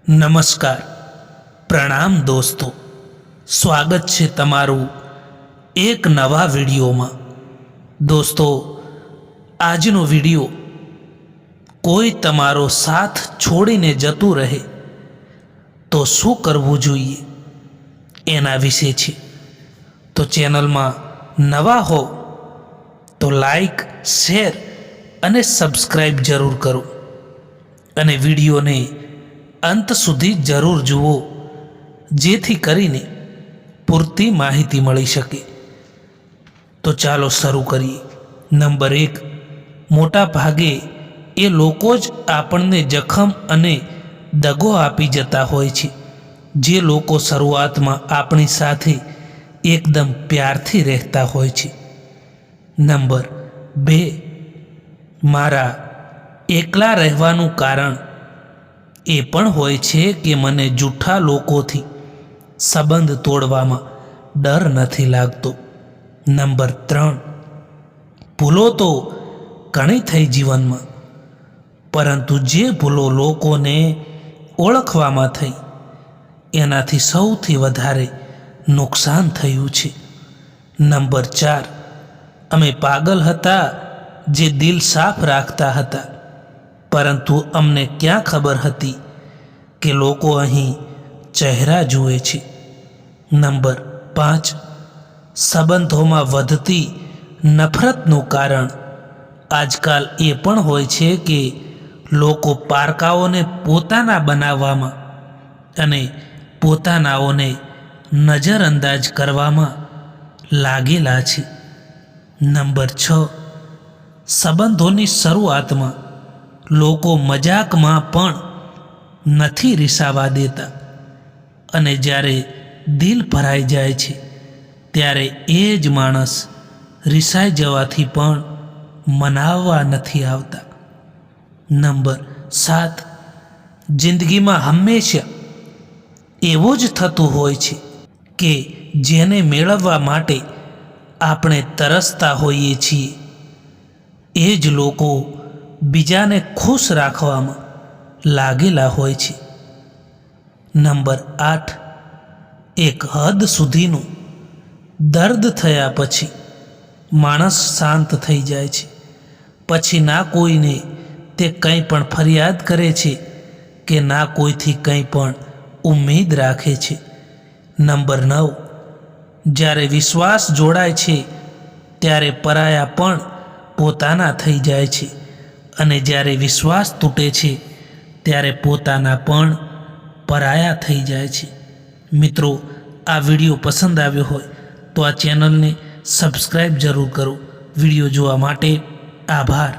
નમસ્કાર, પ્રણામ દોસ્તો. સ્વાગત છે તમારું એક નવા વિડીયોમાં. દોસ્તો, આજનો વિડીયો કોઈ તમારો સાથ છોડીને જતું રહે તો શું કરવું જોઈએ એના વિશે છે. તો ચેનલમાં નવા હો તો લાઈક, શેર અને સબસ્ક્રાઈબ જરૂર કરો અને વિડીયોને અંત સુધી જરૂર જુઓ, જેથી કરીને પૂરતી માહિતી મળી શકે. તો ચાલો શરૂ કરીએ. નંબર 1, મોટા ભાગે એ લોકો જ આપણને જખમ અને દગો આપી જતા હોય છે. જે લોકો શરૂઆતમાં આપણી સાથે એકદમ પ્યારથી રહેતા હોય છે. નંબર 2, મારા એકલા રહેવાનું કારણ એ પણ હોય છે કે મને જૂઠા લોકોથી સંબંધ તોડવામાં ડર નથી લાગતો. નંબર 3, ભૂલો તો ઘણી થઈ જીવનમાં, પરંતુ જે ભૂલો લોકોને ઓળખવામાં થઈ એનાથી સૌથી વધારે નુકસાન થયું છે. નંબર 4, અમે પાગલ હતા જે દિલ સાફ રાખતા હતા, પરંતુ અમને ક્યાં ખબર હતી કે લોકો અહીં ચહેરા જુએ છે. નંબર 5, સંબંધોમાં વધતી નફરતનું કારણ આજકાલ એ પણ હોય છે કે લોકો પારકાઓને પોતાના બનાવવામાં અને પોતાનાઓને નજરઅંદાજ કરવામાં લાગેલા છે. નંબર 6, સંબંધોની શરૂઆતમાં લોકો મજાકમાં પણ નથી રિસાવા દેતા, અને જ્યારે દિલ ભરાઈ જાય છે ત્યારે એ જ માણસ રિસાઈ જવાથી પણ મનાવવા નથી આવતા. નંબર 7, જિંદગીમાં હંમેશા એવું જ થતું હોય છે કે જેને મેળવવા માટે આપણે તરસતા હોઈએ છીએ એ જ લોકો બીજાને ખુશ રાખવામાં લાગેલા હોય છે. નંબર 8, એક હદ સુધીનું દર્દ થયા પછી માણસ શાંત થઈ જાય છે. પછી ના કોઈને તે કંઈ પણ ફરિયાદ કરે છે કે ના કોઈથી કંઈ પણ ઉમ્મીદ રાખે છે. નંબર 9, જ્યારે વિશ્વાસ જોડાય છે ત્યારે પરાયા પણ પોતાના થઈ જાય છે, અને જ્યારે વિશ્વાસ તૂટે છે ત્યારે પોતાના પણ પરાયા થઈ જાય છે. મિત્રો, આ વિડીયો પસંદ આવ્યો હોય તો આ ચેનલને સબસ્ક્રાઈબ જરૂર કરો. વિડીયો જોવા માટે આભાર.